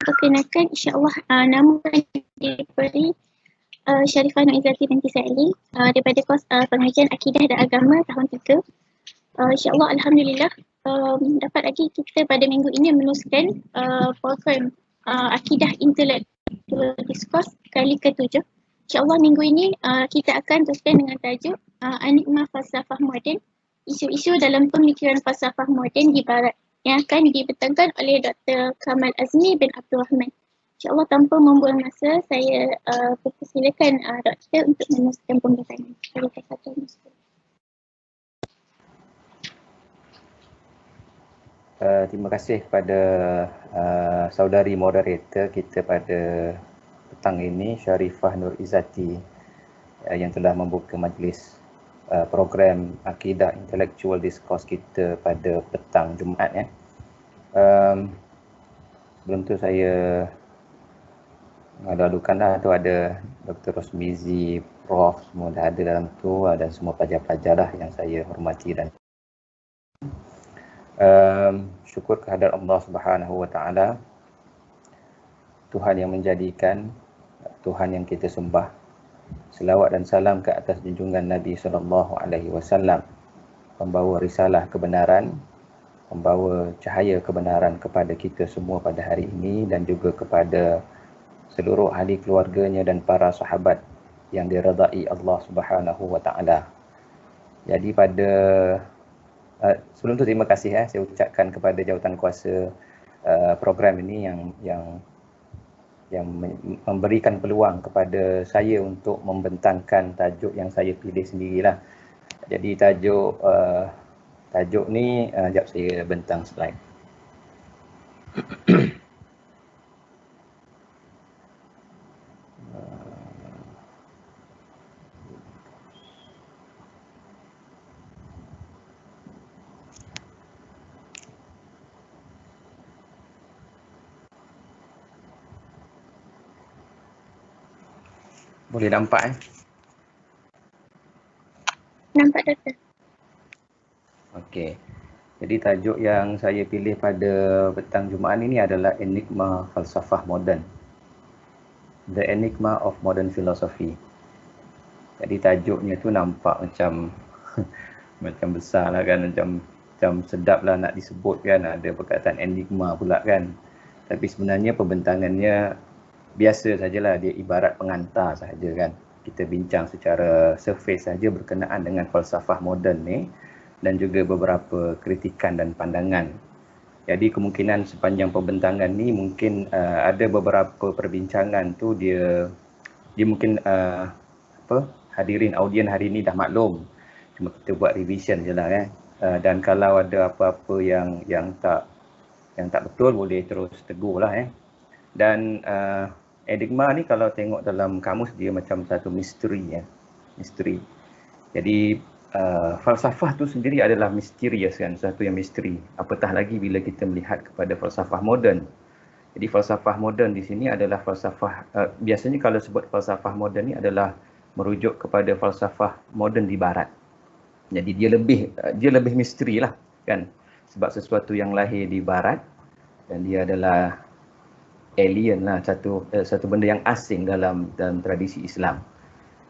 perkenalkan, insyaAllah nama saya diberi Sharifah Nur Izzati binti Sa'ili daripada kos pengajian Akidah dan Agama tahun 3. InsyaAllah Alhamdulillah dapat lagi kita pada minggu ini meneruskan program Akidah Intellectual Discourse kali ke-7. InsyaAllah minggu ini kita akan teruskan dengan tajuk Enigma Falsafah Moden, isu-isu dalam pemikiran falsafah moden di Barat, yang akan dibentangkan oleh Dr. Kamal Azmi bin Abdul Rahman. InsyaAllah tanpa membuang masa, saya persilakan Doktor untuk meneruskan pembicaraan. Terima kasih kepada saudari moderator kita pada petang ini, Sharifah Nur Izzati, yang telah membuka majlis program Akidah Intellectual Discourse kita pada petang Jumaat ya. Sebelum tu saya lalukanlah tu ada Dr. Rosmizi, Prof semua dah ada dalam tu, dan semua pelajar-pelajar lah yang saya hormati dan syukur kehadrat Allah Subhanahu Wa Taala, Tuhan yang menjadikan, Tuhan yang kita sembah. Selawat dan salam ke atas junjungan Nabi SAW, pembawa risalah kebenaran, pembawa cahaya kebenaran kepada kita semua pada hari ini, dan juga kepada seluruh ahli keluarganya dan para sahabat yang diredai Allah Subhanahu Wa Taala. Jadi pada sebelum tu terima kasih saya ucapkan kepada jawatan kuasa program ini yang memberikan peluang kepada saya untuk membentangkan tajuk yang saya pilih sendirilah. Jadi tajuk ni jap saya bentang slide. Boleh nampak Nampak Doktor. Okey. Jadi tajuk yang saya pilih pada petang Jumaat ini adalah Enigma Falsafah Moden. The Enigma of Modern Philosophy. Jadi tajuknya tu nampak macam macam besar lah kan, macam sedap lah nak disebut kan, ada perkataan enigma pula kan. Tapi sebenarnya pembentangannya biasa sajalah, dia ibarat pengantar sahaja kan. Kita bincang secara surface saja berkenaan dengan falsafah moden ni, dan juga beberapa kritikan dan pandangan. Jadi kemungkinan sepanjang pembentangan ni mungkin ada beberapa perbincangan tu dia mungkin hadirin audien hari ni dah maklum. Cuma kita buat revision je lah kan. Dan kalau ada apa-apa yang tak betul, boleh terus tegur lah Dan enigma ni kalau tengok dalam kamus dia macam satu misteri misteri. Jadi falsafah tu sendiri adalah misterius kan, satu yang misteri. Apatah lagi bila kita melihat kepada falsafah moden. Jadi falsafah moden di sini adalah falsafah biasanya kalau sebut falsafah moden ni adalah merujuk kepada falsafah moden di barat. Jadi dia lebih misteri lah kan, sebab sesuatu yang lahir di barat dan dia adalah alien lah, satu benda yang asing dalam tradisi Islam.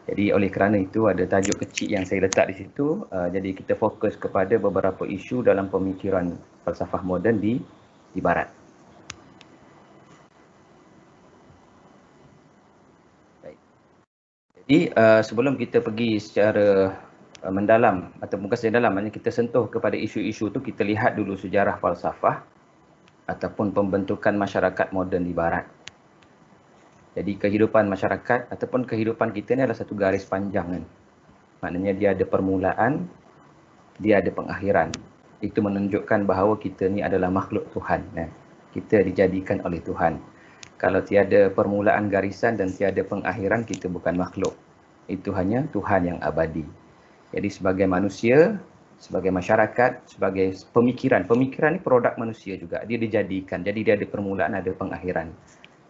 Jadi oleh kerana itu ada tajuk kecil yang saya letak di situ. Jadi kita fokus kepada beberapa isu dalam pemikiran falsafah moden di barat. Baik. Jadi sebelum kita pergi secara mendalam atau bukan secara dalam, maknanya kita sentuh kepada isu-isu tu, kita lihat dulu sejarah falsafah ataupun pembentukan masyarakat moden di barat. Jadi kehidupan masyarakat ataupun kehidupan kita ni adalah satu garis panjang kan. Maknanya dia ada permulaan, dia ada pengakhiran. Itu menunjukkan bahawa kita ni adalah makhluk Tuhan. Kita dijadikan oleh Tuhan. Kalau tiada permulaan garisan dan tiada pengakhiran, kita bukan makhluk. Itu hanya Tuhan yang abadi. Jadi sebagai manusia, sebagai masyarakat, sebagai pemikiran ni produk manusia juga. Dia dijadikan. Jadi dia ada permulaan, ada pengakhiran.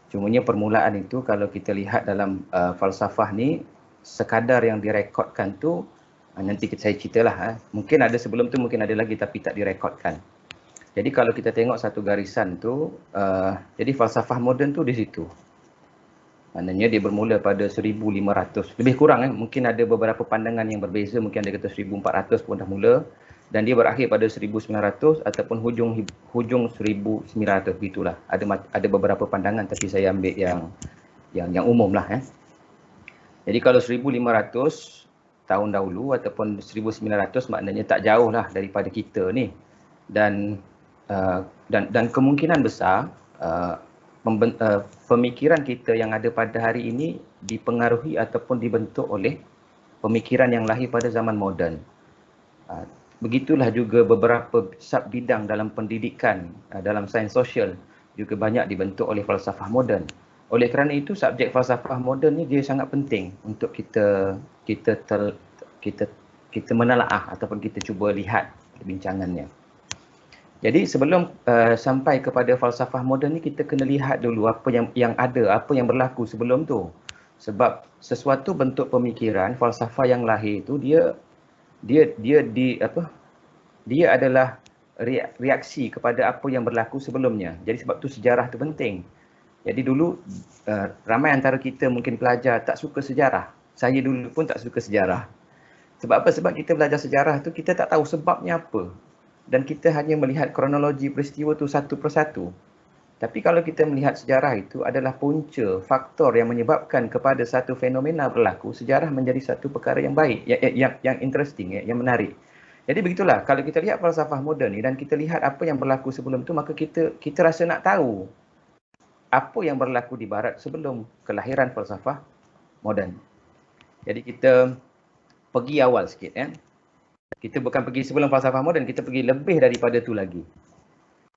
Cumanya permulaan itu kalau kita lihat dalam falsafah ni, sekadar yang direkodkan tu, nanti saya ceritalah. Mungkin ada sebelum tu, mungkin ada lagi tapi tak direkodkan. Jadi kalau kita tengok satu garisan tu, jadi falsafah moden tu di situ. Maknanya dia bermula pada 1500, lebih kurang mungkin ada beberapa pandangan yang berbeza, mungkin ada kata 1400 pun dah mula, dan dia berakhir pada 1900 ataupun hujung 1900 gitulah. Ada beberapa pandangan tapi saya ambil yang umum lah. Jadi kalau 1500 tahun dahulu ataupun 1900 maknanya tak jauh lah daripada kita ni. Dan kemungkinan besar pemikiran kita yang ada pada hari ini dipengaruhi ataupun dibentuk oleh pemikiran yang lahir pada zaman moden. Begitulah juga beberapa sub-bidang dalam pendidikan, dalam sains sosial juga banyak dibentuk oleh falsafah moden. Oleh kerana itu, subjek falsafah moden ni dia sangat penting untuk kita menelaah ataupun kita cuba lihat perbincangannya. Jadi sebelum sampai kepada falsafah moden ni, kita kena lihat dulu apa yang ada, apa yang berlaku sebelum tu. Sebab sesuatu bentuk pemikiran, falsafah yang lahir itu dia adalah reaksi kepada apa yang berlaku sebelumnya. Jadi sebab tu sejarah tu penting. Jadi dulu ramai antara kita mungkin pelajar tak suka sejarah. Saya dulu pun tak suka sejarah. Sebab apa? Sebab kita belajar sejarah tu kita tak tahu sebabnya apa. Dan kita hanya melihat kronologi peristiwa tu satu persatu. Tapi kalau kita melihat sejarah itu adalah punca, faktor yang menyebabkan kepada satu fenomena berlaku, sejarah menjadi satu perkara yang baik, yang interesting, yang menarik. Jadi begitulah, kalau kita lihat falsafah moden ni dan kita lihat apa yang berlaku sebelum tu, maka kita rasa nak tahu apa yang berlaku di barat sebelum kelahiran falsafah moden. Jadi kita pergi awal sikit. Kita bukan pergi sebelum falsafah moden, kita pergi lebih daripada tu lagi.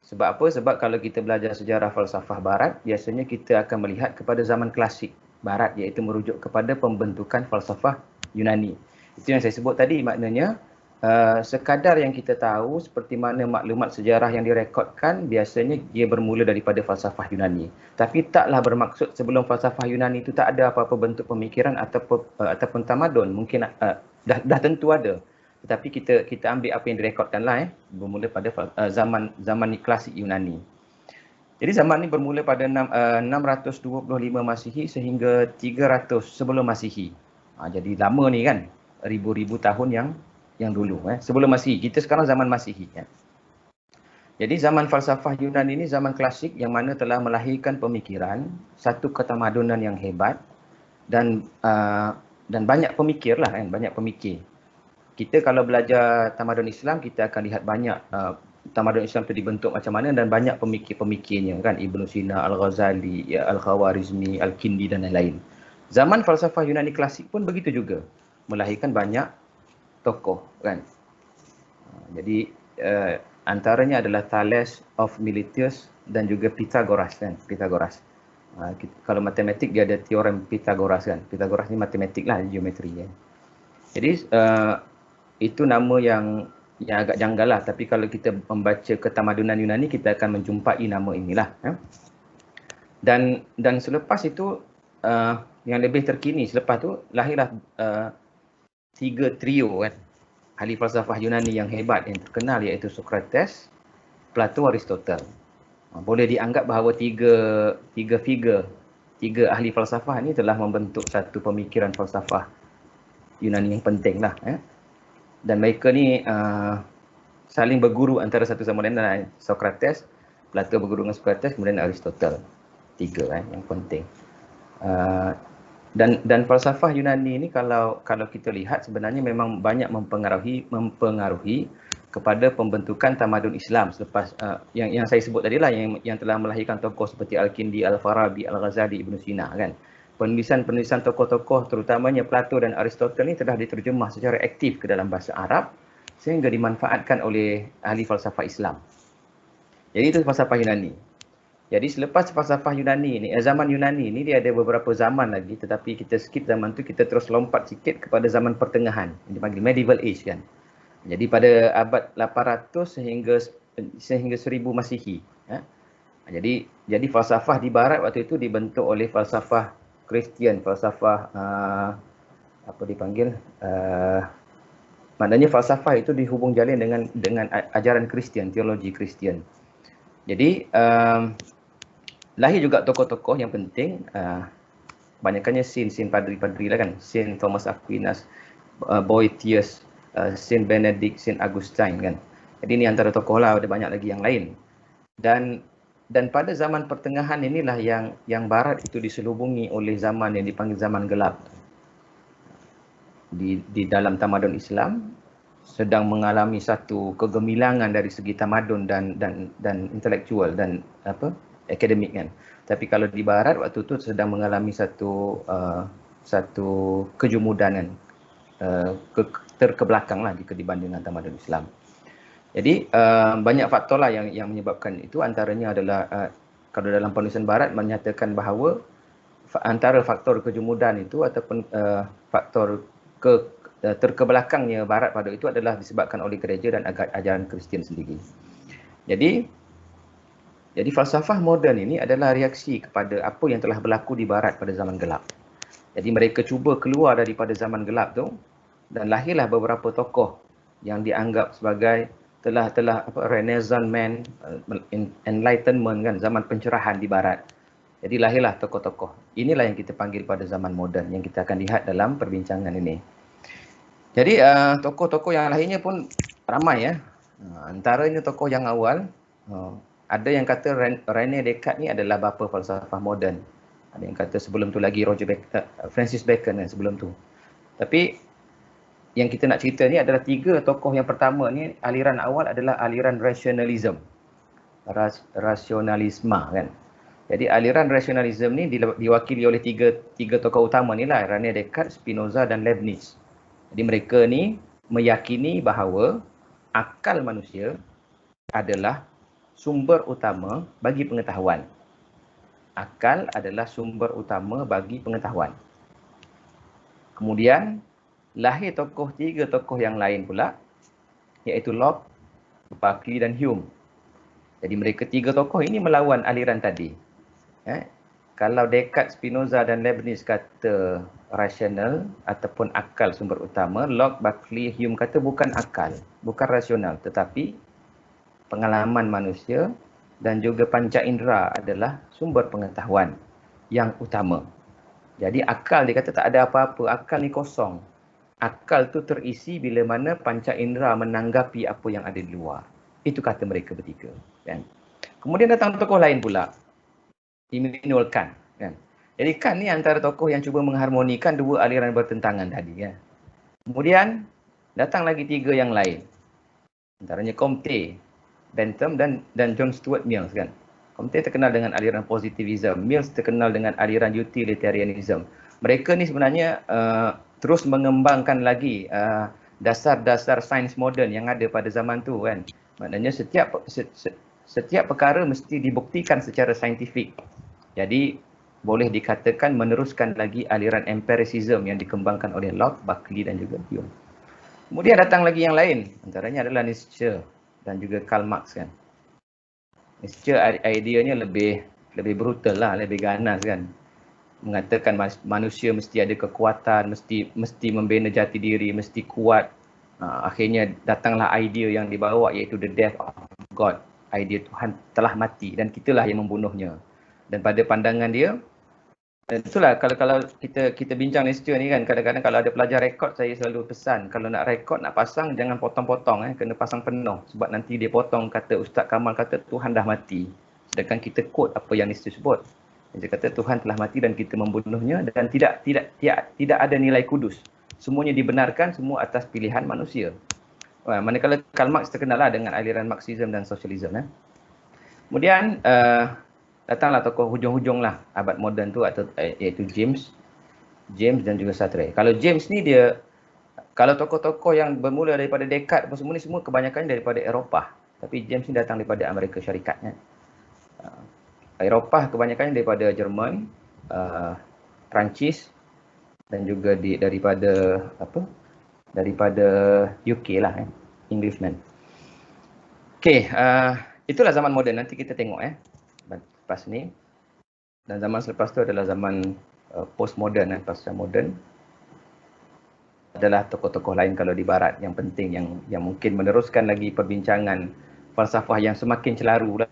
Sebab apa? Sebab kalau kita belajar sejarah falsafah barat, biasanya kita akan melihat kepada zaman klasik barat, iaitu merujuk kepada pembentukan falsafah Yunani. Itu yang saya sebut tadi, maknanya sekadar yang kita tahu seperti mana maklumat sejarah yang direkodkan, biasanya dia bermula daripada falsafah Yunani. Tapi taklah bermaksud sebelum falsafah Yunani itu tak ada apa-apa bentuk pemikiran ataupun tamadun. Mungkin dah tentu ada. Tetapi kita ambil apa yang direkodkan lah, bermula pada zaman klasik Yunani. Jadi zaman ni bermula pada 625 Masihi sehingga 300 sebelum Masihi. Jadi lama ni kan, ribu-ribu tahun yang dulu. Sebelum Masihi, kita sekarang zaman Masihi. Jadi zaman falsafah Yunani ini zaman klasik yang mana telah melahirkan pemikiran, satu ketamadunan yang hebat dan banyak pemikir lah, banyak pemikir. Kita kalau belajar tamadun Islam, kita akan lihat banyak tamadun Islam itu dibentuk macam mana dan banyak pemikir-pemikirnya kan, Ibn Sina, Al-Ghazali, Al-Khawarizmi, Al-Kindi dan lain-lain. Zaman falsafah Yunani klasik pun begitu juga, melahirkan banyak tokoh kan. Jadi antaranya adalah Thales of Miletus dan juga Pythagoras kan, Pythagoras. Kalau matematik dia ada teorem Pythagoras kan. Pythagoras ni matematik lah, geometri kan. Jadi itu nama yang agak janggal lah. Tapi kalau kita membaca ketamadunan Yunani, kita akan menjumpai nama inilah. Dan selepas itu, yang lebih terkini, selepas tu lahirlah 3 trio kan, ahli falsafah Yunani yang hebat, yang terkenal, iaitu Socrates, Plato, Aristotle. Boleh dianggap bahawa tiga ahli falsafah ni telah membentuk satu pemikiran falsafah Yunani yang penting lah. Dan mereka ni saling berguru antara satu sama lain. Socrates, Plato berguru dengan Socrates, kemudian Aristotle. 3 yang penting. Dan falsafah Yunani ni kalau kita lihat sebenarnya memang banyak mempengaruhi kepada pembentukan tamadun Islam selepas yang saya sebut tadi lah, yang telah melahirkan tokoh seperti Al-Kindi, Al-Farabi, Al-Ghazali, Ibn Sina kan. Penulisan tokoh-tokoh terutamanya Plato dan Aristotle ni telah diterjemah secara aktif ke dalam bahasa Arab sehingga dimanfaatkan oleh ahli falsafah Islam. Jadi itu falsafah Yunani. Jadi selepas falsafah Yunani ni, zaman Yunani ni dia ada beberapa zaman lagi, tetapi kita skip zaman tu, kita terus lompat sikit kepada zaman pertengahan, yang dipanggil medieval age kan. Jadi pada abad 800 sehingga 1000 Masihi. Jadi falsafah di barat waktu itu dibentuk oleh falsafah Kristian, falsafah apa dipanggil Maknanya falsafah itu dihubung jalin dengan ajaran Kristian, teologi Kristian. Jadi lahir juga tokoh-tokoh yang penting, banyaknya Saint padri-padri lah kan, Saint Thomas Aquinas, Boethius, Saint Benedict, Saint Augustine kan. Jadi ini antara tokoh lah, ada banyak lagi yang lain. Dan pada zaman pertengahan inilah yang Barat itu diselubungi oleh zaman yang dipanggil zaman gelap. Di dalam tamadun Islam sedang mengalami satu kegemilangan dari segi tamadun dan intelektual dan akademik kan. Tapi kalau di Barat waktu itu sedang mengalami satu kejumudanan, terkebelakang lah jika dibandingkan tamadun Islam. Jadi banyak faktor lah yang menyebabkan itu. Antaranya adalah kalau dalam penulisan Barat menyatakan bahawa antara faktor kejumudan itu ataupun faktor terkebelakangnya Barat pada itu adalah disebabkan oleh gereja dan ajaran Kristian sendiri. Jadi falsafah moden ini adalah reaksi kepada apa yang telah berlaku di Barat pada zaman gelap. Jadi mereka cuba keluar daripada zaman gelap tu dan lahirlah beberapa tokoh yang dianggap sebagai telah Renaissance man, enlightenment kan, zaman pencerahan di Barat. Jadi lahirlah tokoh-tokoh. Inilah yang kita panggil pada zaman moden yang kita akan lihat dalam perbincangan ini. Jadi tokoh-tokoh yang lainnya pun ramai ya. Antaranya tokoh yang awal, ada yang kata René Descartes ni adalah bapa falsafah moden. Ada yang kata sebelum tu lagi Francis Bacon sebelum tu. Tapi yang kita nak cerita ni adalah tiga tokoh yang pertama ni, aliran awal adalah aliran rationalism. Rasionalisme kan. Jadi aliran rasionalisme ni diwakili oleh tiga tokoh utama ni lah, René Descartes, Spinoza dan Leibniz. Jadi mereka ni meyakini bahawa akal manusia adalah sumber utama bagi pengetahuan. Akal adalah sumber utama bagi pengetahuan. Kemudian lahir tiga tokoh yang lain pula, iaitu Locke, Berkeley dan Hume. Jadi mereka tiga tokoh ini melawan aliran tadi. Kalau Descartes, Spinoza dan Leibniz kata rasional ataupun akal sumber utama, Locke, Berkeley, Hume kata bukan akal, bukan rasional, tetapi pengalaman manusia dan juga panca indera adalah sumber pengetahuan yang utama. Jadi akal dia kata tak ada apa-apa, akal ni kosong. Akal tu terisi bila mana panca indera menanggapi apa yang ada di luar. Itu kata mereka bertiga. Kan? Kemudian datang tokoh lain pula, Immanuel Kant. Kan? Jadi Kant ni antara tokoh yang cuba mengharmonikan dua aliran bertentangan tadi. Kan? Kemudian datang lagi tiga yang lain. Antaranya Comte, Bentham dan John Stuart Mill. Kan? Comte terkenal dengan aliran positivism, Mill terkenal dengan aliran utilitarianism. Mereka ni sebenarnya terus mengembangkan lagi dasar-dasar sains moden yang ada pada zaman tu kan. Maknanya setiap perkara mesti dibuktikan secara saintifik. Jadi boleh dikatakan meneruskan lagi aliran empiricism yang dikembangkan oleh Locke, Berkeley dan juga Hume. Kemudian datang lagi yang lain, antaranya adalah Nietzsche dan juga Karl Marx kan. Nietzsche ideanya lebih brutal lah, lebih ganas kan. Mengatakan manusia mesti ada kekuatan, mesti membina jati diri, mesti kuat. Akhirnya datanglah idea yang dibawa iaitu the death of God. Idea Tuhan telah mati dan kitalah yang membunuhnya. Dan pada pandangan dia, itulah kalau kita bincang Nietzsche ni kan, kadang-kadang kalau ada pelajar rekod saya selalu pesan, kalau nak rekod nak pasang jangan potong-potong kena pasang penuh sebab nanti dia potong kata Ustaz Kamal kata Tuhan dah mati. Sedangkan kita quote apa yang Nietzsche sebut. Dia kata Tuhan telah mati dan kita membunuhnya dan tidak ada nilai kudus. Semuanya dibenarkan semua atas pilihan manusia. Manakala Karl Marx terkenallah dengan aliran Marxism dan Socialism. Kemudian datanglah tokoh hujung-hujung lah abad moden tu iaitu James dan juga Sartre. Kalau James ni kalau tokoh-tokoh yang bermula daripada Descartes apa semua ni semua kebanyakan daripada Eropah. Tapi James ni datang daripada Amerika Syarikat. Eropah kebanyakan daripada Jerman, Perancis dan juga daripada UK lah, Englishman. Okey, itulah zaman moden. Nanti kita tengok lepas ni. Dan zaman selepas tu adalah zaman postmodern, pasca moden. adalah tokoh-tokoh lain kalau di barat yang penting, yang mungkin meneruskan lagi perbincangan falsafah yang semakin celaru lah,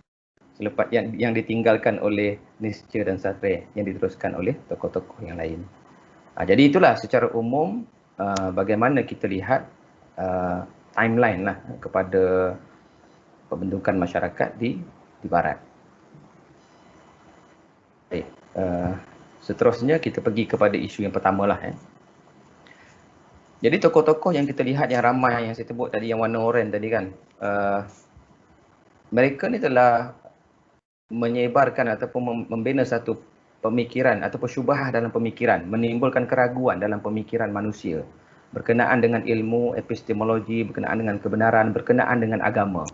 selepas yang ditinggalkan oleh Nietzsche dan Sartre, yang diteruskan oleh tokoh-tokoh yang lain. Jadi itulah secara umum bagaimana kita lihat timeline lah kepada pembentukan masyarakat di barat. Baik, seterusnya kita pergi kepada isu yang pertama lah. Jadi tokoh-tokoh yang kita lihat yang ramai yang saya sebut tadi, yang warna oranye tadi kan, mereka ni telah menyebarkan ataupun membina satu pemikiran ataupun syubhah dalam pemikiran, menimbulkan keraguan dalam pemikiran manusia berkenaan dengan ilmu, epistemologi, berkenaan dengan kebenaran, berkenaan dengan agama.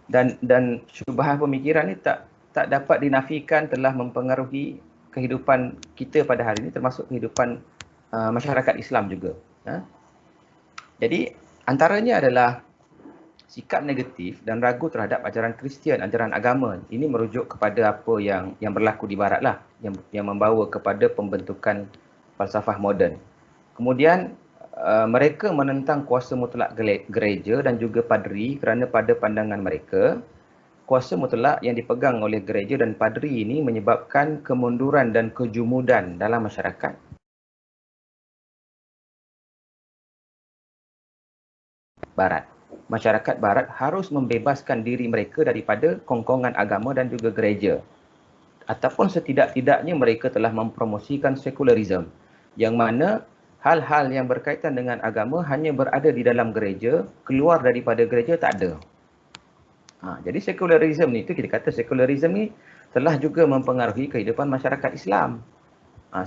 Dan syubhah pemikiran ni tak dapat dinafikan telah mempengaruhi kehidupan kita pada hari ini, termasuk kehidupan masyarakat Islam juga. Jadi antaranya adalah sikap negatif dan ragu terhadap ajaran Kristian, ajaran agama. Ini merujuk kepada apa yang berlaku di barat lah, yang membawa kepada pembentukan falsafah moden. Kemudian mereka menentang kuasa mutlak gereja dan juga padri, kerana pada pandangan mereka kuasa mutlak yang dipegang oleh gereja dan padri ini menyebabkan kemunduran dan kejumudan dalam masyarakat. Barat. Masyarakat barat harus membebaskan diri mereka daripada kongkongan agama dan juga gereja. Ataupun setidak-tidaknya mereka telah mempromosikan sekularisme, yang mana hal-hal yang berkaitan dengan agama hanya berada di dalam gereja, keluar daripada gereja tak ada. Jadi sekularisme itu, kita kata sekularisme ni telah juga mempengaruhi kehidupan masyarakat Islam.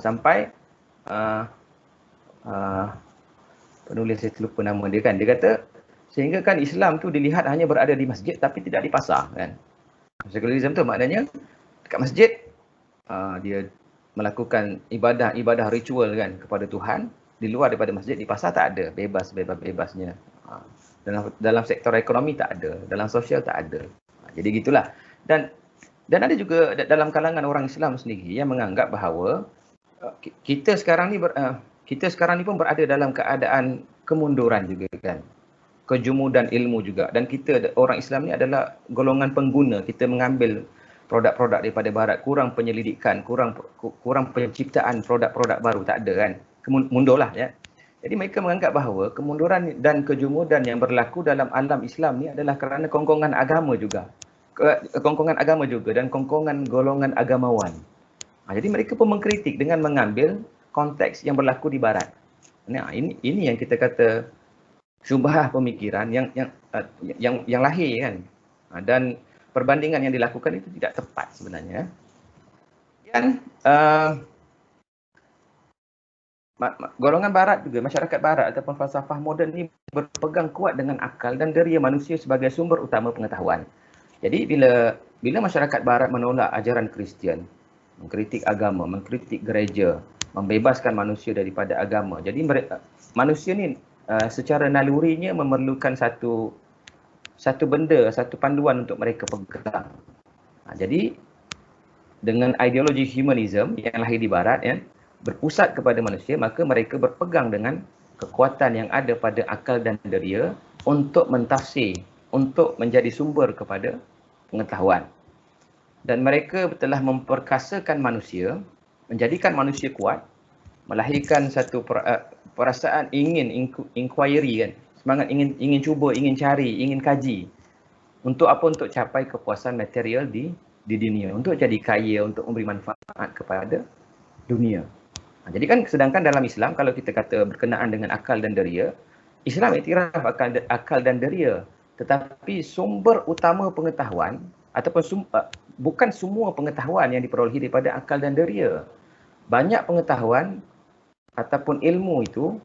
Sampai penulis saya lupa nama dia kan, dia kata sehingga kan Islam tu dilihat hanya berada di masjid tapi tidak di pasar kan. Sekularisme tu maknanya dekat masjid dia melakukan ibadah ritual kan kepada Tuhan, di luar daripada masjid, di pasar tak ada, bebasnya. Dalam sektor ekonomi tak ada, dalam sosial tak ada. Jadi gitulah. Dan ada juga dalam kalangan orang Islam sendiri yang menganggap bahawa kita sekarang ni pun berada dalam keadaan kemunduran juga kan. Kejumudan ilmu juga, dan kita orang Islam ni adalah golongan pengguna. Kita mengambil produk-produk daripada barat, kurang penyelidikan, kurang penciptaan produk-produk baru, tak ada kan, mundurlah ya. Jadi mereka menganggap bahawa kemunduran dan kejumudan yang berlaku dalam alam Islam ni adalah kerana kongkongan agama juga, dan kongkongan golongan agamawan. Jadi mereka pun mengkritik dengan mengambil konteks yang berlaku di barat. Nah, ini yang kita kata syubhah pemikiran yang lahir kan, dan perbandingan yang dilakukan itu tidak tepat sebenarnya. Dan golongan barat juga, masyarakat barat ataupun falsafah moden ini berpegang kuat dengan akal dan deria manusia sebagai sumber utama pengetahuan. Jadi bila masyarakat barat menolak ajaran Kristian, mengkritik agama, mengkritik gereja, membebaskan manusia daripada agama, jadi manusia ni secara nalurinya memerlukan satu benda, satu panduan untuk mereka pegang. Jadi dengan ideologi humanism yang lahir di barat ya, berpusat kepada manusia, maka mereka berpegang dengan kekuatan yang ada pada akal dan deria untuk mentafsir, untuk menjadi sumber kepada pengetahuan. Dan mereka telah memperkasakan manusia, menjadikan manusia kuat, melahirkan satu perasaan ingin inquiry kan, semangat ingin cuba, ingin cari, ingin kaji. Untuk apa? Untuk capai kepuasan material di dunia, untuk jadi kaya, untuk memberi manfaat kepada dunia. Jadi kan sedangkan dalam Islam, kalau kita kata berkenaan dengan akal dan deria, Islam iktiraf akal dan deria, tetapi sumber utama pengetahuan ataupun bukan semua pengetahuan yang diperolehi daripada akal dan deria. Banyak pengetahuan ataupun ilmu itu,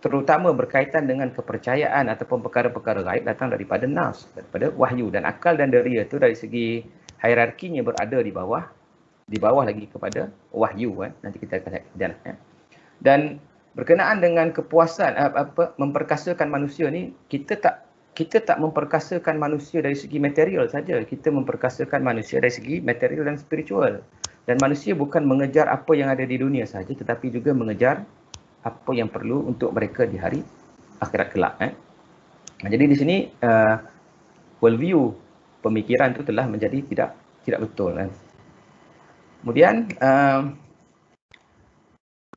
terutama berkaitan dengan kepercayaan ataupun perkara-perkara gaib, datang daripada nas, daripada wahyu. Dan akal dan deria itu dari segi hierarkinya berada di bawah lagi kepada wahyu kan. Nanti kita akan lihat ya. Dan berkenaan dengan kepuasan memperkasakan manusia ni, kita tak memperkasakan manusia dari segi material saja, kita memperkasakan manusia dari segi material dan spiritual. Dan manusia bukan mengejar apa yang ada di dunia saja, tetapi juga mengejar apa yang perlu untuk mereka di hari akhirat kelak. Jadi di sini worldview pemikiran itu telah menjadi tidak betul. Kemudian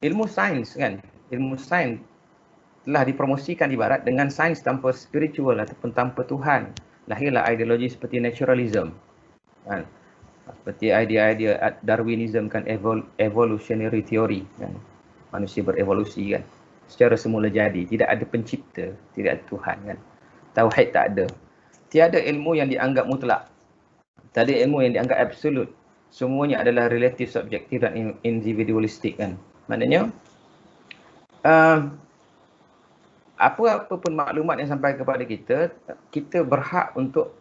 ilmu sains kan, ilmu sains telah dipromosikan ibarat dengan sains tanpa spiritual ataupun tanpa Tuhan. Lahirlah ideologi seperti naturalism. Kan? Seperti idea-idea Darwinism kan, evolutionary theory kan. Manusia berevolusi kan. Secara semula jadi, tidak ada pencipta, tidak ada Tuhan kan. Tauhid tak ada. Tiada ilmu yang dianggap mutlak. Tak ada ilmu yang dianggap absolut. Semuanya adalah relatif, subjektif dan individualistik kan. Maknanya apa pun maklumat yang sampai kepada kita, kita berhak untuk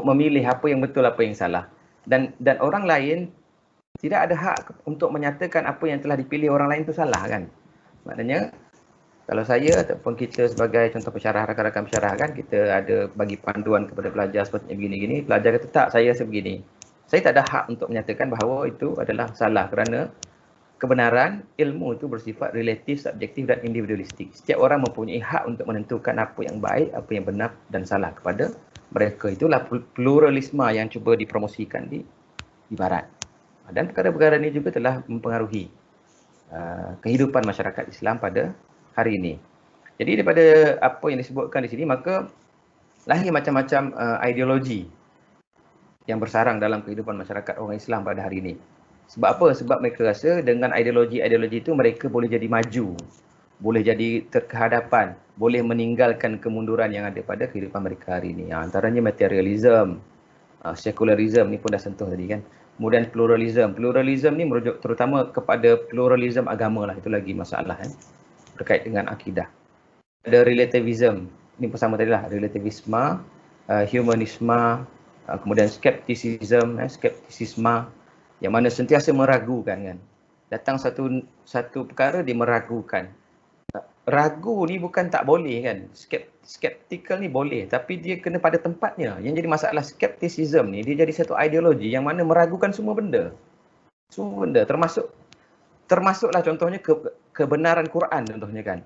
memilih apa yang betul, apa yang salah. Dan orang lain tidak ada hak untuk menyatakan apa yang telah dipilih orang lain itu salah kan. Maknanya kalau saya ataupun kita sebagai contoh pensyarah, rakan-rakan pensyarah kan, kita ada bagi panduan kepada pelajar seperti begini-gini, pelajar kata tak, saya sebegini. Saya tak ada hak untuk menyatakan bahawa itu adalah salah, kerana kebenaran ilmu itu bersifat relatif, subjektif dan individualistik. Setiap orang mempunyai hak untuk menentukan apa yang baik, apa yang benar dan salah kepada mereka. Itulah pluralisme yang cuba dipromosikan di barat. Dan perkara-perkara ini juga telah mempengaruhi kehidupan masyarakat Islam pada hari ini. Jadi daripada apa yang disebutkan di sini, maka lahir macam-macam ideologi yang bersarang dalam kehidupan masyarakat orang Islam pada hari ini. Sebab apa? Sebab mereka rasa dengan ideologi-ideologi itu mereka boleh jadi maju, boleh jadi terkehadapan, boleh meninggalkan kemunduran yang ada pada kehidupan mereka hari ini. Antaranya materialism, secularism ni pun dah sentuh tadi kan. Kemudian pluralism. Pluralism ni merujuk terutama kepada pluralism agama lah. Itu lagi masalah berkait dengan akidah. Ada relativism. Ini pun sama tadi lah. Relativisme, humanisme, kemudian skepticism, skeptisisme, yang mana sentiasa meragukan kan. Datang satu perkara dia meragukan. Ragu ni bukan tak boleh kan. Skeptical ni boleh, tapi dia kena pada tempatnya. Yang jadi masalah skepticism ni, dia jadi satu ideologi yang mana meragukan semua benda. Semua benda, termasuklah contohnya kebenaran Quran contohnya kan.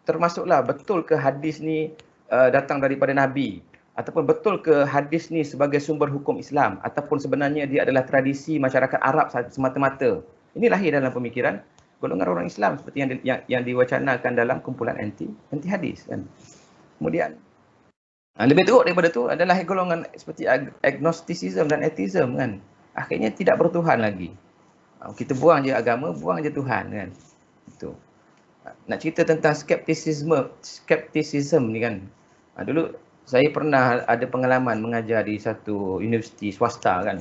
Termasuklah betul ke hadis ni datang daripada Nabi, ataupun betul ke hadis ni sebagai sumber hukum Islam, ataupun sebenarnya dia adalah tradisi masyarakat Arab semata-mata. Ini lahir dalam pemikiran golongan orang Islam seperti yang diwacanakan dalam kumpulan anti hadis kan. Kemudian lebih teruk daripada tu adalah golongan seperti agnosticism dan atheism kan. Akhirnya tidak bertuhan lagi. Kita buang je agama, buang je Tuhan kan. Itu. Nak cerita tentang skepticism ni kan. Dulu saya pernah ada pengalaman mengajar di satu universiti swasta kan.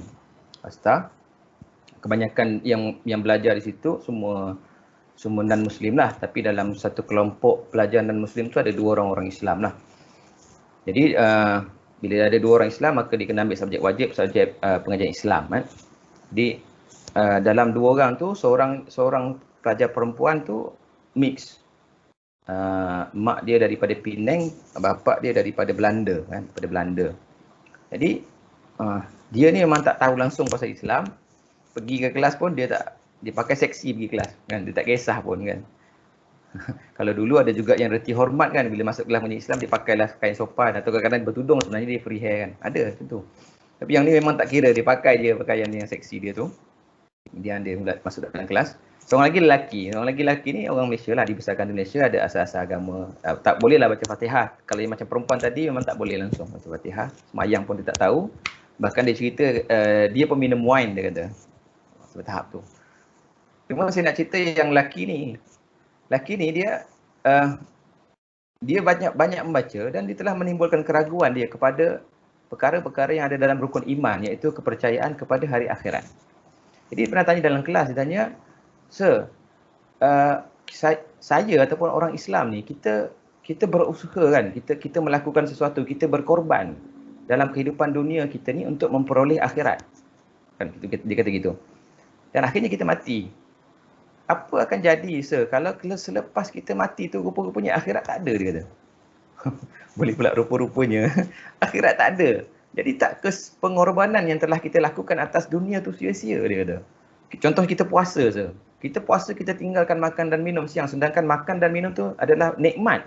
Swasta. Kebanyakan yang belajar di situ semua non-Muslim lah. Tapi dalam satu kelompok pelajar non-Muslim tu ada 2 orang Islam lah. Jadi bila ada 2 orang Islam, maka dia kena ambil subjek wajib, subjek pengajian Islam kan. Di dalam 2 orang tu, seorang pelajar perempuan tu mix. Mak dia daripada Penang, bapak dia daripada Belanda kan, daripada Belanda. Jadi dia ni memang tak tahu langsung pasal Islam. Pergi ke kelas pun dia pakai seksi pergi kelas kan, dia tak kisah pun kan. Kalau dulu ada juga yang reti hormat kan, bila masuk kelas menjadi Islam dia pakailah kain sopan, atau kadang-kadang bertudung sebenarnya dia free hair kan. Ada tentu. Tapi yang ni memang tak kira, dia pakai je pakaian yang seksi dia tu. Dia masuk dalam kelas. Seorang lagi lelaki ni orang Malaysia lah, dibesarkan di Malaysia, ada asas-asas agama. Tak bolehlah baca Fatihah. Kalau yang macam perempuan tadi memang tak boleh langsung baca Fatihah. Semayang pun dia tak tahu. Bahkan dia cerita dia peminum wine, dia kata. Bertahap tu. Cuma saya nak cerita yang lelaki ni dia banyak membaca dan dia telah menimbulkan keraguan dia kepada perkara-perkara yang ada dalam rukun iman, iaitu kepercayaan kepada hari akhirat. Jadi pernah tanya dalam kelas, dia tanya, "Sir, saya ataupun orang Islam ni, kita berusaha kan, kita melakukan sesuatu, kita berkorban dalam kehidupan dunia kita ni untuk memperoleh akhirat." Kan dia kata gitu. Dan akhirnya kita mati. Apa akan jadi, sir, kalau selepas kita mati tu rupa-rupanya akhirat tak ada, dia kata. Boleh pula rupa-rupanya akhirat tak ada. Jadi tak ke pengorbanan yang telah kita lakukan atas dunia tu sia-sia, dia kata. Contoh kita puasa, sir. Kita puasa, kita tinggalkan makan dan minum siang, sedangkan makan dan minum tu adalah nikmat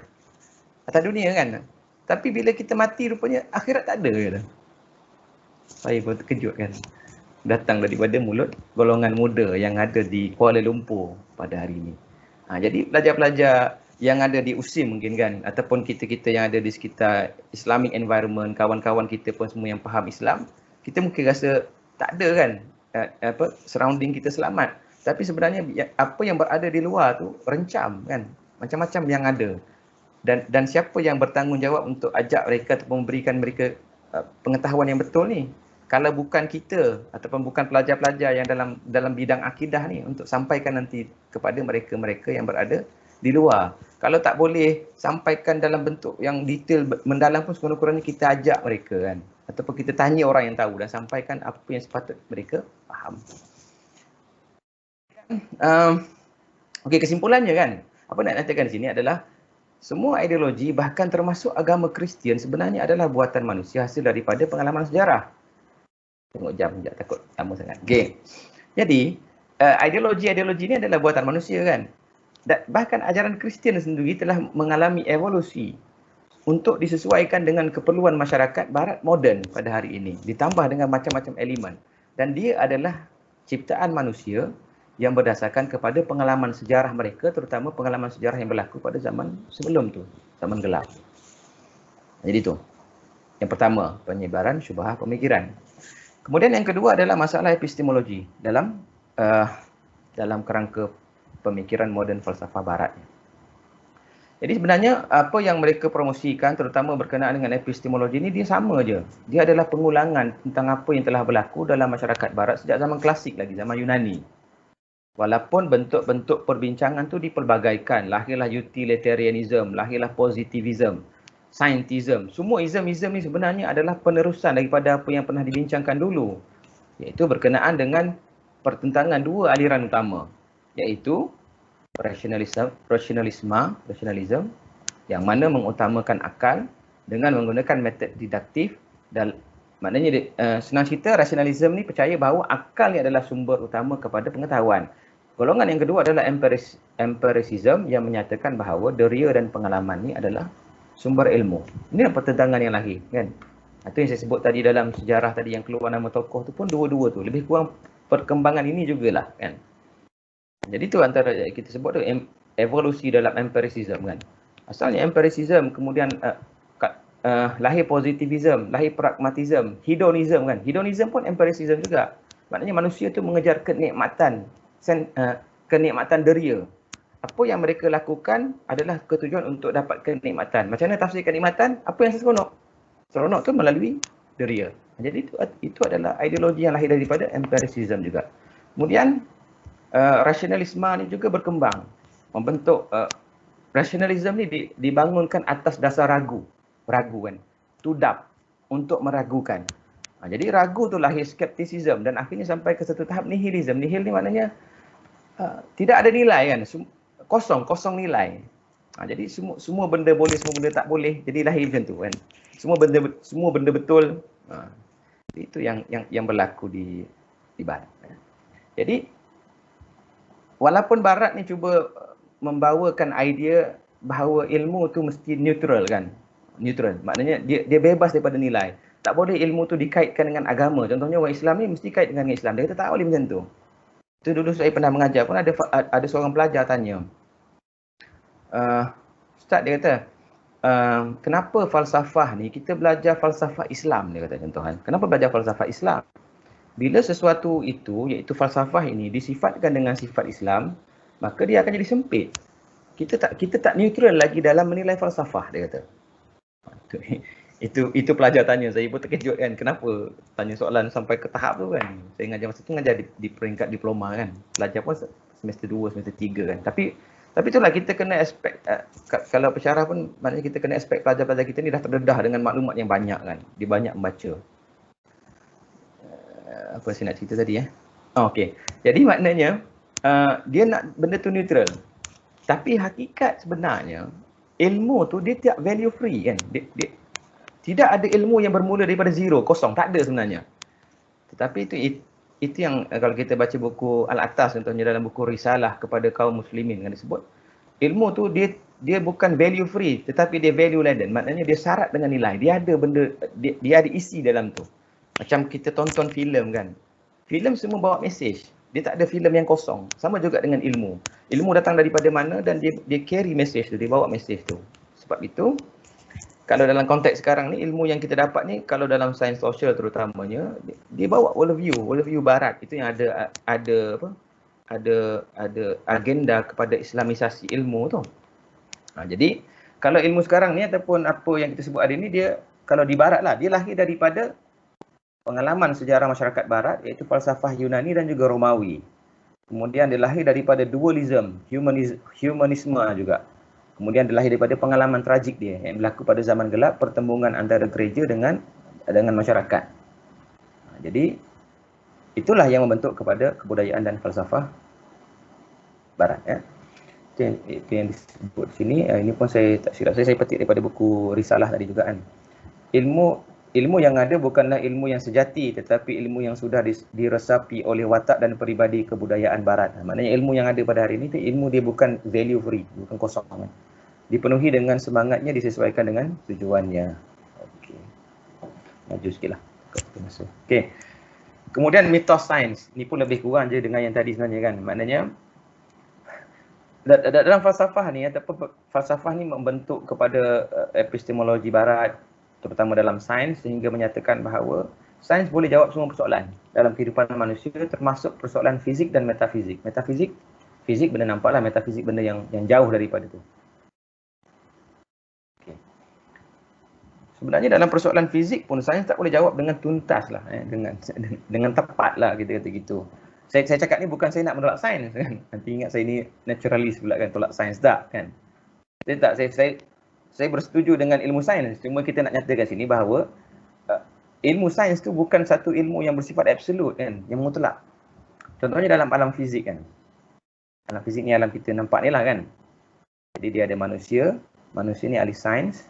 atas dunia kan. Tapi bila kita mati rupanya akhirat tak ada kata. Saya pun terkejut kan. Datang daripada mulut golongan muda yang ada di Kuala Lumpur pada hari ini. Jadi pelajar-pelajar yang ada di USIM mungkin kan, ataupun kita-kita yang ada di sekitar Islamic environment, kawan-kawan kita pun semua yang faham Islam, kita mungkin rasa tak ada kan, surrounding kita selamat. Tapi sebenarnya apa yang berada di luar tu rencam kan, macam-macam yang ada. Dan siapa yang bertanggungjawab untuk ajak mereka atau memberikan mereka pengetahuan yang betul ni? Kalau bukan kita ataupun bukan pelajar-pelajar yang dalam bidang akidah ni untuk sampaikan nanti kepada mereka-mereka yang berada di luar. Kalau tak boleh sampaikan dalam bentuk yang detail mendalam pun sekurang-kurangnya kita ajak mereka kan. Ataupun kita tanya orang yang tahu dan sampaikan apa yang sepatut mereka faham. Okey, kesimpulannya kan, apa nak nyatakan di sini adalah semua ideologi bahkan termasuk agama Kristian sebenarnya adalah buatan manusia hasil daripada pengalaman sejarah. Tengok jam sekejap, takut lama sangat. Okey. Jadi, ideologi-ideologi ini adalah buatan manusia kan. Dan bahkan ajaran Kristian sendiri telah mengalami evolusi untuk disesuaikan dengan keperluan masyarakat barat moden pada hari ini, ditambah dengan macam-macam elemen. Dan dia adalah ciptaan manusia yang berdasarkan kepada pengalaman sejarah mereka, terutama pengalaman sejarah yang berlaku pada zaman sebelum tu, zaman gelap. Jadi tu, yang pertama, penyebaran syubhah pemikiran. Kemudian yang kedua adalah masalah epistemologi dalam kerangka pemikiran moden falsafah barat. Jadi sebenarnya apa yang mereka promosikan terutama berkenaan dengan epistemologi ini dia sama je. Dia adalah pengulangan tentang apa yang telah berlaku dalam masyarakat barat sejak zaman klasik lagi, zaman Yunani. Walaupun bentuk-bentuk perbincangan tu dipelbagaikan, lahirlah utilitarianism, lahirlah positivism, scientism. Semua ism-ism ni sebenarnya adalah penerusan daripada apa yang pernah dibincangkan dulu, iaitu berkenaan dengan pertentangan dua aliran utama, iaitu rasionalisme yang mana mengutamakan akal dengan menggunakan metod didaktif. Dan maknanya senang cerita, rasionalisme ni percaya bahawa akal ni adalah sumber utama kepada pengetahuan. Golongan yang kedua adalah empiricism yang menyatakan bahawa deria dan pengalaman ni adalah sumber ilmu. Ini pertentangan yang lahir kan. Itu yang saya sebut tadi dalam sejarah tadi yang keluar nama tokoh tu pun dua-dua tu lebih kurang perkembangan ini jugalah kan. Jadi tu antara kita sebut tu evolusi dalam empiricism kan. Asalnya empiricism, kemudian lahir positivism, lahir pragmatism, hedonism kan. Hedonism pun empiricism juga. Maknanya manusia tu mengejar kenikmatan, kenikmatan deria. Apa yang mereka lakukan adalah ketujuan untuk dapat kenikmatan. Macam mana tafsir kenikmatan? Apa yang seronok? Seronok tu melalui deria. Jadi itu adalah ideologi yang lahir daripada empiricism juga. Kemudian rasionalisme ni juga berkembang. Membentuk rasionalisme ni dibangunkan atas dasar ragu kan. Tudap untuk meragukan. Jadi ragu tu lahir skepticism dan akhirnya sampai ke satu tahap nihilism. Nihil ni maknanya tidak ada nilai kan. Kosong nilai. Jadi semua benda boleh, semua benda tak boleh. Jadi lahir macam tu kan. Semua benda betul. Itu yang berlaku di barat. Jadi walaupun barat ni cuba membawakan idea bahawa ilmu tu mesti neutral kan. Neutral. Maknanya dia bebas daripada nilai. Tak boleh ilmu tu dikaitkan dengan agama. Contohnya orang Islam ni mesti kait dengan Islam. Dia kata tak boleh macam tu. Itu dulu saya pernah mengajar pun ada seorang pelajar tanya. Ustaz dia kata, kenapa falsafah ni kita belajar falsafah Islam, dia kata contohan. Kenapa belajar falsafah Islam? Bila sesuatu itu, iaitu falsafah ini disifatkan dengan sifat Islam, maka dia akan jadi sempit. Kita tak neutral lagi dalam menilai falsafah, dia kata. Itu pelajar tanya, saya pun terkejut kan. Kenapa tanya soalan sampai ke tahap tu kan. Saya ngajar masa tu ngajar di peringkat diploma kan. Pelajar pun semester 2, semester 3 kan. Tapi itulah kita kena aspek, kalau pensyarah pun maknanya kita kena aspek pelajar-pelajar kita ni dah terdedah dengan maklumat yang banyak kan. Dia banyak membaca. Apa saya nak cerita tadi okey. Jadi maknanya dia nak benda tu neutral. Tapi hakikat sebenarnya ilmu tu dia tak value free kan. Dia tidak ada ilmu yang bermula daripada zero, kosong, tak ada sebenarnya. Tetapi itu yang kalau kita baca buku Al-Atas contohnya dalam buku Risalah kepada kaum muslimin kan disebut ilmu tu dia bukan value free tetapi dia value laden. Maknanya dia syarat dengan nilai. Dia ada benda dia ada isi dalam tu. Macam kita tonton filem kan. Filem semua bawa mesej. Dia tak ada filem yang kosong. Sama juga dengan ilmu. Ilmu datang daripada mana dan dia carry mesej tu, dia bawa mesej tu. Sebab itu kalau dalam konteks sekarang ni ilmu yang kita dapat ni kalau dalam sains sosial terutamanya dia bawa worldview barat itu yang ada apa ada agenda kepada islamisasi ilmu tu. Jadi kalau ilmu sekarang ni ataupun apa yang kita sebut hari ni dia kalau di barat lah dia lahir daripada pengalaman sejarah masyarakat barat iaitu falsafah Yunani dan juga Romawi. Kemudian dia lahir daripada dualism, humanisme juga. Kemudian dia lahir daripada pengalaman tragik dia yang berlaku pada zaman gelap pertembungan antara gereja dengan masyarakat. Jadi itulah yang membentuk kepada kebudayaan dan falsafah barat ya. Itu yang disebut di sini. Ini pun saya tak silap saya petik daripada buku Risalah tadi juga kan. Ilmu yang ada bukanlah ilmu yang sejati tetapi ilmu yang sudah diresapi oleh watak dan peribadi kebudayaan barat. Maknanya ilmu yang ada pada hari ini tu ilmu dia bukan value free, bukan kosong. Dipenuhi dengan semangatnya disesuaikan dengan tujuannya. Okey. Maju sikitlah. Okey. Kemudian mitos sains. Ni pun lebih kurang je dengan yang tadi sebenarnya kan. Maknanya dalam falsafah ni ataupun falsafah ni membentuk kepada epistemologi barat terutama dalam sains sehingga menyatakan bahawa sains boleh jawab semua persoalan dalam kehidupan manusia termasuk persoalan fizik dan metafizik. Fizik benda nampaklah, metafizik benda yang jauh daripada tu. Okay. Sebenarnya dalam persoalan fizik pun sains tak boleh jawab dengan tuntas lah, dengan tepat lah kita kata gitu. Saya cakap ni bukan saya nak menolak sains kan. Nanti ingat saya ni naturalis pula kan, tolak sains tak kan. Saya bersetuju dengan ilmu sains. Cuma kita nak nyatakan sini bahawa ilmu sains tu bukan satu ilmu yang bersifat absolut kan, yang mutlak. Contohnya dalam alam fizik kan. Alam fizik ni alam kita nampak ni lah kan. Jadi dia ada manusia ni ahli sains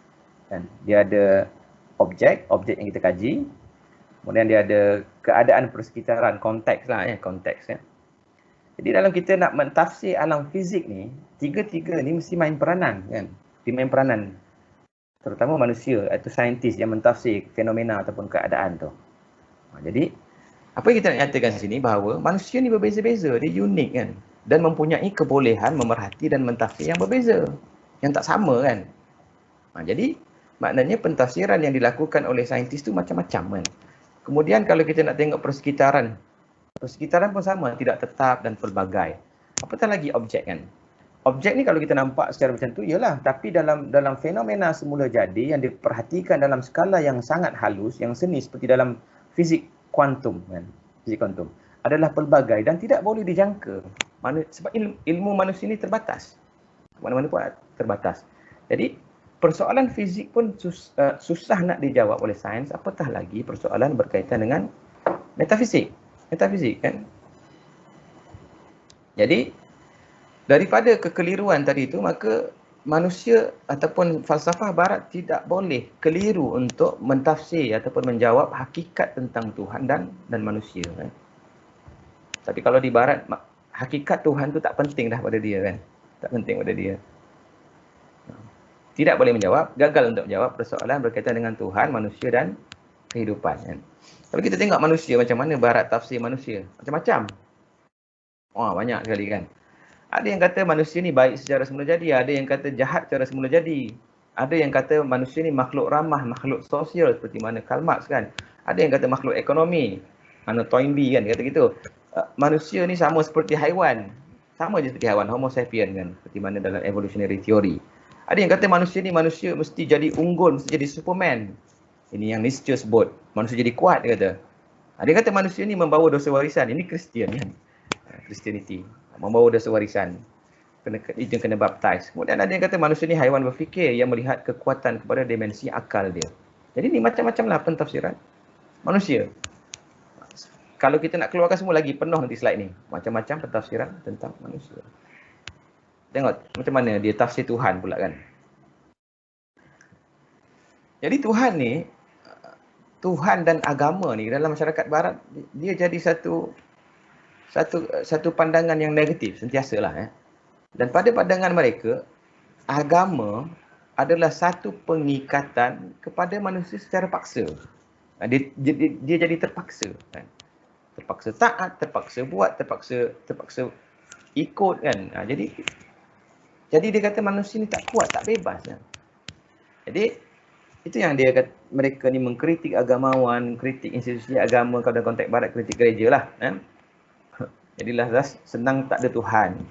kan. Dia ada objek yang kita kaji. Kemudian dia ada keadaan persekitaran, konteks lah ya, konteks ya. Jadi dalam kita nak mentafsir alam fizik ni, tiga-tiga ni mesti main peranan kan. Dimain peranan. Terutama manusia atau saintis yang mentafsir fenomena ataupun keadaan tu. Jadi, apa yang kita nak nyatakan di sini bahawa manusia ni berbeza-beza, dia unik kan. Dan mempunyai kebolehan memerhati dan mentafsir yang berbeza. Yang tak sama kan. Jadi, maknanya pentafsiran yang dilakukan oleh saintis tu macam-macam kan. Kemudian kalau kita nak tengok persekitaran pun sama, tidak tetap dan pelbagai. Apatah lagi objek kan. Objek ni kalau kita nampak secara macam tu, iyalah. Tapi dalam fenomena semula jadi yang diperhatikan dalam skala yang sangat halus, yang seni seperti dalam fizik kuantum kan. Fizik kuantum adalah pelbagai dan tidak boleh dijangka. Sebab ilmu manusia ni terbatas. Mana-mana pun terbatas. Jadi persoalan fizik pun susah nak dijawab oleh sains, apatah lagi persoalan berkaitan dengan metafizik kan. Jadi daripada kekeliruan tadi itu, maka manusia ataupun falsafah barat tidak boleh keliru untuk mentafsir ataupun menjawab hakikat tentang Tuhan dan manusia kan. Tapi kalau di barat, hakikat Tuhan tu tak penting dah pada dia kan. Tak penting pada dia. Tidak boleh menjawab, gagal untuk menjawab persoalan berkaitan dengan Tuhan, manusia dan kehidupan kan. Kalau kita tengok manusia, macam mana barat tafsir manusia? Macam-macam. Banyak sekali kan. Ada yang kata manusia ni baik secara semula jadi, ada yang kata jahat secara semula jadi. Ada yang kata manusia ni makhluk ramah, makhluk sosial seperti mana Karl Marx kan. Ada yang kata makhluk ekonomi, mana Toynbee kan, kata gitu. Manusia ni sama seperti haiwan. Sama je seperti haiwan, Homo sapien kan, seperti mana dalam evolutionary theory. Ada yang kata manusia ni mesti jadi unggul, mesti jadi Superman. Ini yang Nietzsche sebut, manusia jadi kuat dia kata. Ada yang kata manusia ni membawa dosa warisan. Ini Kristian kan. Christianity. Membawa dosa warisan. Itu kena baptize. Kemudian ada yang kata manusia ni haiwan berfikir yang melihat kekuatan kepada dimensi akal dia. Jadi ni macam-macam lah pentafsiran manusia. Kalau kita nak keluarkan semua lagi penuh nanti slide ni. Macam-macam pentafsiran tentang manusia. Tengok macam mana dia tafsir Tuhan pula kan. Jadi Tuhan ni Tuhan dan agama ni dalam masyarakat barat dia jadi satu pandangan yang negatif sentiasalah. Dan pada pandangan mereka, agama adalah satu pengikatan kepada manusia secara paksa. Dia jadi terpaksa kan. Terpaksa taat, terpaksa buat, terpaksa ikut kan. Jadi dia kata manusia ni tak kuat, tak bebas kan. Jadi itu yang dia kata, mereka ni mengkritik agamawan, kritik institusi agama, kalau dalam konteks barat kritik gereja lah kan. Jadilah senang tak ada Tuhan.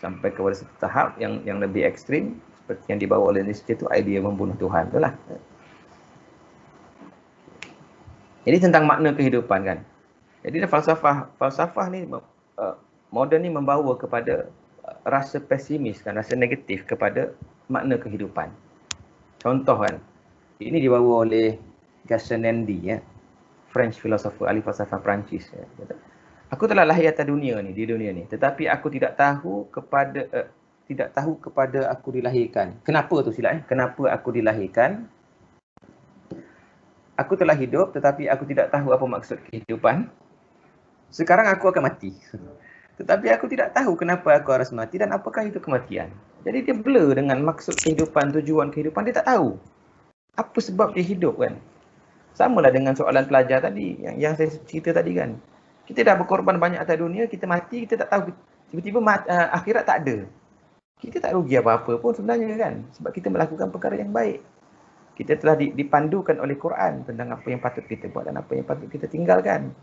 Sampai kepada satu tahap yang lebih ekstrim seperti yang dibawa oleh Nietzsche tu, idea membunuh Tuhan tu lah. Jadi tentang makna kehidupan kan. Jadi falsafah ni moden ni membawa kepada rasa pesimis kan, rasa negatif kepada makna kehidupan. Contoh kan, ini dibawa oleh Gaston Lendi ya, French philosopher, ahli falsafah Perancis ya. Aku telah lahir atas dunia ni, di dunia ni, tetapi aku tidak tahu kepada aku dilahirkan. Kenapa tu silap Kenapa aku dilahirkan? Aku telah hidup tetapi aku tidak tahu apa maksud kehidupan. Sekarang aku akan mati. Tetapi aku tidak tahu kenapa aku harus mati dan apakah itu kematian. Jadi dia blur dengan maksud kehidupan, tujuan kehidupan, dia tak tahu. Apa sebab dia hidup kan? Samalah dengan soalan pelajar tadi, yang saya cerita tadi kan. Kita dah berkorban banyak atas dunia, kita mati, kita tak tahu. Tiba-tiba akhirat tak ada. Kita tak rugi apa-apa pun sebenarnya kan. Sebab kita melakukan perkara yang baik. Kita telah dipandukan oleh Quran tentang apa yang patut kita buat dan apa yang patut kita tinggalkan.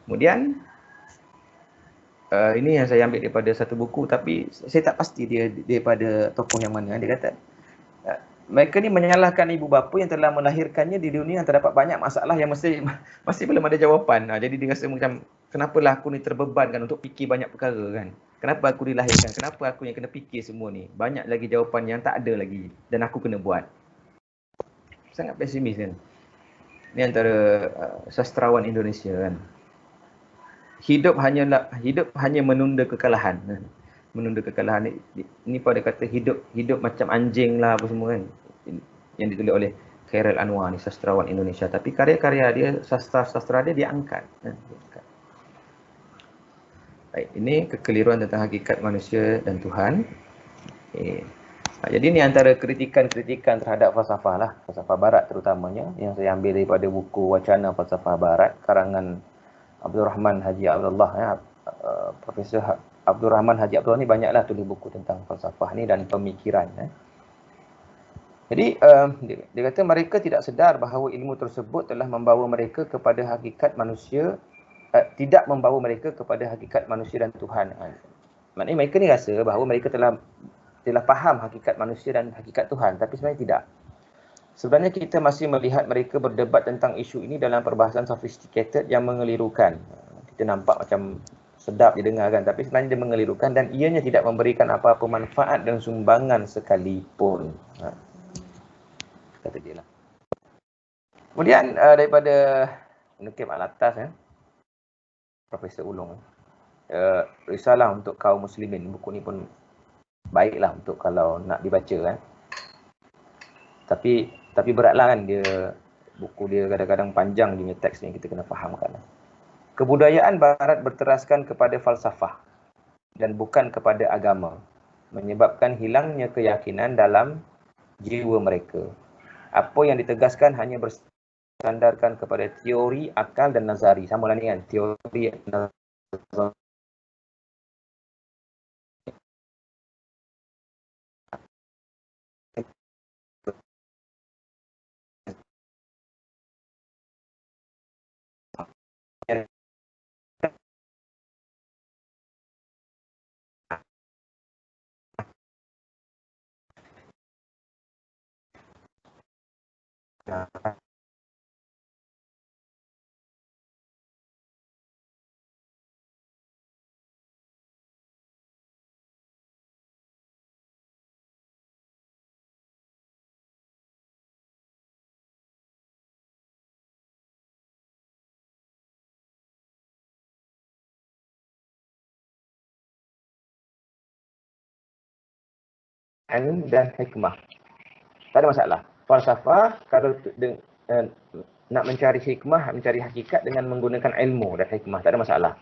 Kemudian, ini yang saya ambil daripada satu buku, tapi saya tak pasti dia daripada tokoh yang mana. Dia kata, mereka ni menyalahkan ibu bapa yang telah melahirkannya di dunia yang terdapat banyak masalah yang masih belum ada jawapan. Jadi dia rasa macam, kenapalah aku ni terbebankan untuk fikir banyak perkara kan. Kenapa aku dilahirkan? Kenapa aku yang kena fikir semua ni? Banyak lagi jawapan yang tak ada lagi dan aku kena buat. Sangat pesimis kan. Ini antara sastrawan Indonesia kan. Hidup hanya menunda kekalahan. Menunda kekalahan ini pada kata hidup macam anjing lah apa semua kan. Yang ditulis oleh Khairil Anwar ni, sastrawan Indonesia. Tapi karya-karya dia, sastra dia diangkat. Baik, ini kekeliruan tentang hakikat manusia dan Tuhan. Okay. Jadi ni antara kritikan-kritikan terhadap falsafah lah, falsafah barat terutamanya, yang saya ambil daripada buku Wacana Falsafah Barat karangan Abdul Rahman Haji Abdullah ya. Profesor Abdul Rahman Haji Abdullah ni banyaklah tulis buku tentang falsafah ni dan pemikiran ya. Jadi dia kata mereka tidak sedar bahawa ilmu tersebut telah membawa mereka kepada hakikat manusia, tidak membawa mereka kepada hakikat manusia dan Tuhan. Maknanya mereka ni rasa bahawa mereka telah faham hakikat manusia dan hakikat Tuhan, tapi sebenarnya tidak. Sebenarnya kita masih melihat mereka berdebat tentang isu ini dalam perbahasan sophisticated yang mengelirukan. Kita nampak macam sedap didengarkan, tapi sebenarnya dia mengelirukan dan ianya tidak memberikan apa-apa manfaat dan sumbangan sekalipun. Kata dia lah. Kemudian daripada Nukib Al-Atas ya, Profesor Ulung, risalah untuk kaum muslimin. Buku ni pun baiklah untuk kalau nak dibaca kan. Tapi beratlah kan, buku dia kadang-kadang panjang dia punya teks ni, kita kena fahamkan. Kebudayaan barat berteraskan kepada falsafah dan bukan kepada agama, menyebabkan hilangnya keyakinan dalam jiwa mereka. Apa yang ditegaskan hanya bersandarkan kepada teori, akal dan nazari. Sama lah ni kan, teori, nazari. Dan hikmah. Tak ada masalah. Falsafah kalau nak mencari hikmah, mencari hakikat dengan menggunakan ilmu dan hikmah, tak ada masalah.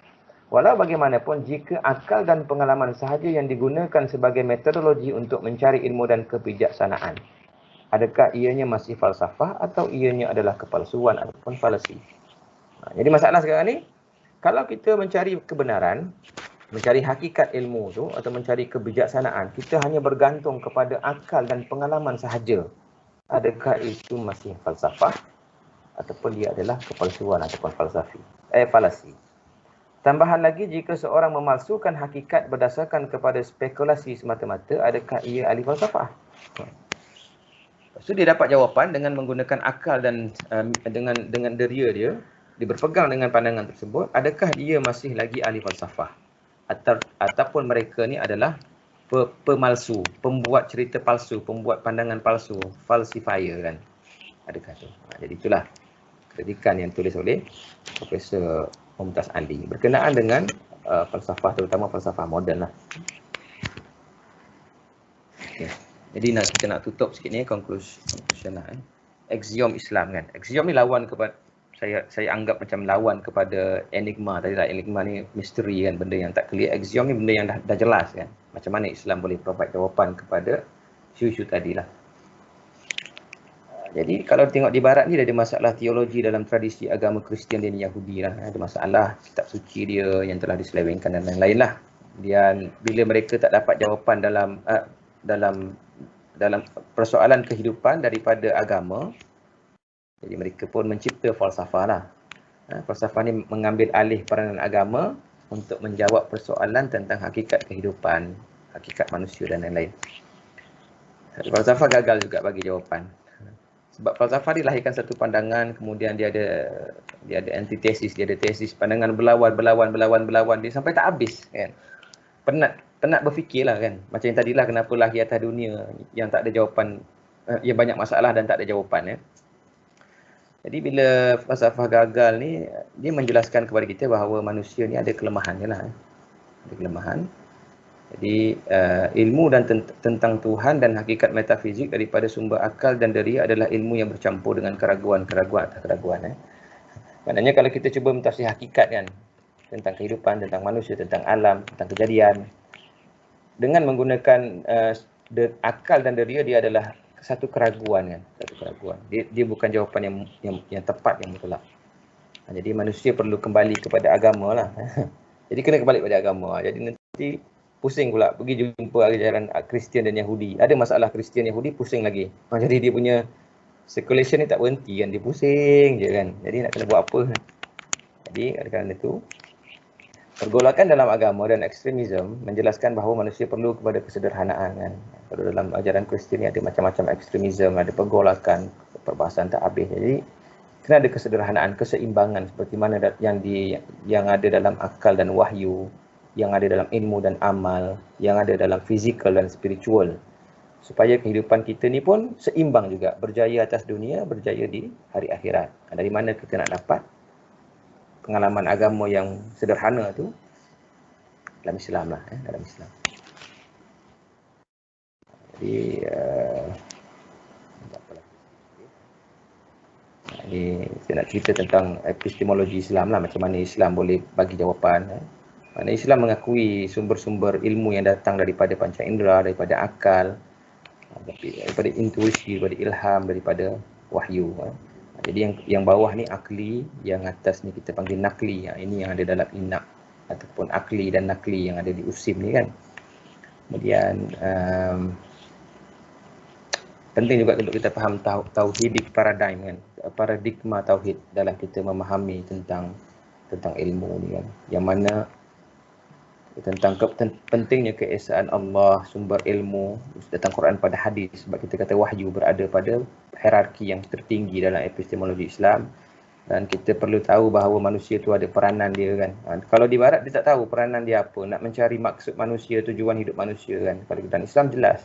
Walau bagaimanapun, jika akal dan pengalaman sahaja yang digunakan sebagai metodologi untuk mencari ilmu dan kebijaksanaan, adakah ianya masih falsafah atau ianya adalah kepalsuan ataupun falasi? Jadi masalah sekarang ni, kalau kita mencari kebenaran, mencari hakikat ilmu tu atau mencari kebijaksanaan, kita hanya bergantung kepada akal dan pengalaman sahaja, adakah itu masih falsafah ataupun dia adalah kepalsuan ataupun falasi? Tambahan lagi, jika seorang memalsukan hakikat berdasarkan kepada spekulasi semata-mata, adakah ia ahli falsafah? So dia dapat jawapan dengan menggunakan akal dan dengan deria dia berpegang dengan pandangan tersebut, adakah dia masih lagi ahli falsafah? Ataupun mereka ni adalah pemalsu, pembuat cerita palsu, pembuat pandangan palsu, falsifier kan? Adakah tu? Jadi itulah kritikan yang tulis oleh Profesor Mumtaz Ali berkenaan dengan falsafah, terutama falsafah moden lah. Okay. Jadi kita nak tutup sikit ni conclusion lah. Axiom Islam kan. Axiom ni lawan kepada, saya anggap macam lawan kepada enigma tadi lah. Enigma ni misteri kan, benda yang tak clear. Axiom ni benda yang dah jelas kan. Macam mana Islam boleh provide jawapan kepada isu-isu tadi lah. Jadi kalau tengok di barat ni, ada masalah teologi dalam tradisi agama Kristian dan Yahudi lah. Ada masalah kitab suci dia yang telah diselewengkan dan lain-lain lah. Dan bila mereka tak dapat jawapan dalam persoalan kehidupan daripada agama, jadi mereka pun mencipta falsafah lah. Falsafah ni mengambil alih peranan agama untuk menjawab persoalan tentang hakikat kehidupan, hakikat manusia dan lain-lain. Falsafah gagal juga bagi jawapan. Sebab falsafah dilahirkan satu pandangan, kemudian dia ada antitesis, dia ada tesis, pandangan berlawan, dia sampai tak habis kan. Penat berfikirlah kan. Macam yang tadilah, kenapa lahir atas dunia yang tak ada jawapan, yang banyak masalah dan tak ada jawapan ya. Jadi bila falsafah gagal ni, dia menjelaskan kepada kita bahawa manusia ni ada kelemahannya lah. Ada kelemahan. Jadi ilmu dan tentang Tuhan dan hakikat metafizik daripada sumber akal dan deria adalah ilmu yang bercampur dengan keraguan-keraguan atas keraguan. Maknanya kalau kita cuba mentafsir hakikat kan, tentang kehidupan, tentang manusia, tentang alam, tentang kejadian, dengan menggunakan akal dan deria, dia adalah satu keraguan kan, satu keraguan. Dia bukan jawapan yang tepat, yang mutlak. Jadi manusia perlu kembali kepada agama lah. Jadi kena kembali kepada agama. Jadi nanti pusing pula pergi jumpa ajaran Kristian dan Yahudi. Ada masalah Kristian Yahudi, pusing lagi. Jadi dia punya circulation ni tak berhenti kan, dia pusing je kan. Jadi nak kena buat apa? Jadi oleh kerana itu, pergolakan dalam agama dan ekstremisme menjelaskan bahawa manusia perlu kepada kesederhanaan kan. Kalau dalam ajaran Kristian ni ada macam-macam ekstremisme, ada pergolakan, perbahasan tak habis. Jadi kena ada kesederhanaan, keseimbangan seperti mana yang ada dalam akal dan wahyu, yang ada dalam ilmu dan amal, yang ada dalam fizikal dan spiritual. Supaya kehidupan kita ni pun seimbang juga, berjaya atas dunia, berjaya di hari akhirat. Dari mana kita nak dapat pengalaman agama yang sederhana tu? Dalam Islam lah, dalam Islam. Jadi saya nak cerita tentang epistemologi Islam lah, macam mana Islam boleh bagi jawapan. Mana Islam mengakui sumber-sumber ilmu yang datang daripada panca indera, daripada akal, daripada intuisi, daripada ilham, daripada wahyu. Jadi yang bawah ni akli, yang atas ni kita panggil nakli. Ini yang ada dalam inak ataupun akli dan nakli yang ada di usim ni kan. Kemudian penting juga untuk kita faham tauhidik paradigm kan, paradigma tauhid dalam kita memahami tentang ilmu ni kan. Yang mana tentang pentingnya keesaan Allah, sumber ilmu datang Quran pada hadis, sebab kita kata wahyu berada pada hierarki yang tertinggi dalam epistemologi Islam, dan kita perlu tahu bahawa manusia tu ada peranan dia kan. Kalau di barat dia tak tahu peranan dia apa, nak mencari maksud manusia, tujuan hidup manusia kan. Kalau dalam Islam jelas,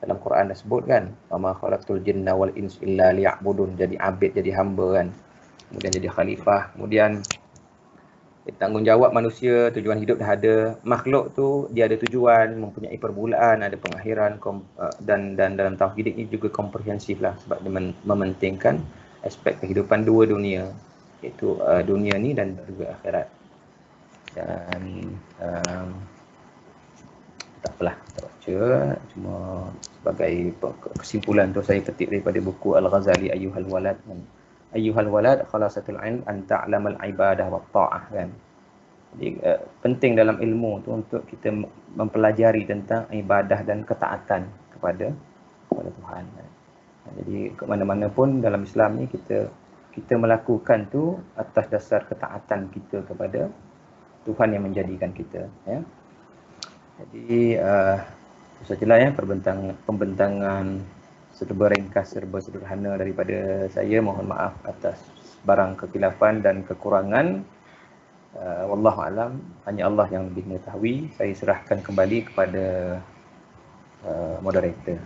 dalam Quran dah sebut kan, wa ma khalaqtul jinna wal ins illa liya'budun, jadi abid, jadi hamba kan, kemudian jadi khalifah, kemudian tanggungjawab manusia, tujuan hidup dah ada. Makhluk tu dia ada tujuan, mempunyai permulaan, ada pengakhiran, dan dalam tauhid ini juga komprehensif lah, sebab dia mementingkan aspek kehidupan dua dunia, iaitu dunia ni dan juga akhirat. Dan tak apalah, tak baca, cuma sebagai kesimpulan tu saya petik daripada buku Al-Ghazali Ayyuhal Walad khalasatul ilm an ta'lamal ibadah wa ta'ah, kan. Jadi penting dalam ilmu tu untuk kita mempelajari tentang ibadah dan ketaatan kepada Tuhan. Jadi ke mana-mana pun dalam Islam ni kita melakukan tu atas dasar ketaatan kita kepada Tuhan yang menjadikan kita, ya. Jadi itu sajalah ya pembentangan serba ringkas, serba sederhana daripada saya. Mohon maaf atas barang kekilafan dan kekurangan. Wallahu alam, hanya Allah yang lebih mengetahui. Saya serahkan kembali kepada moderator.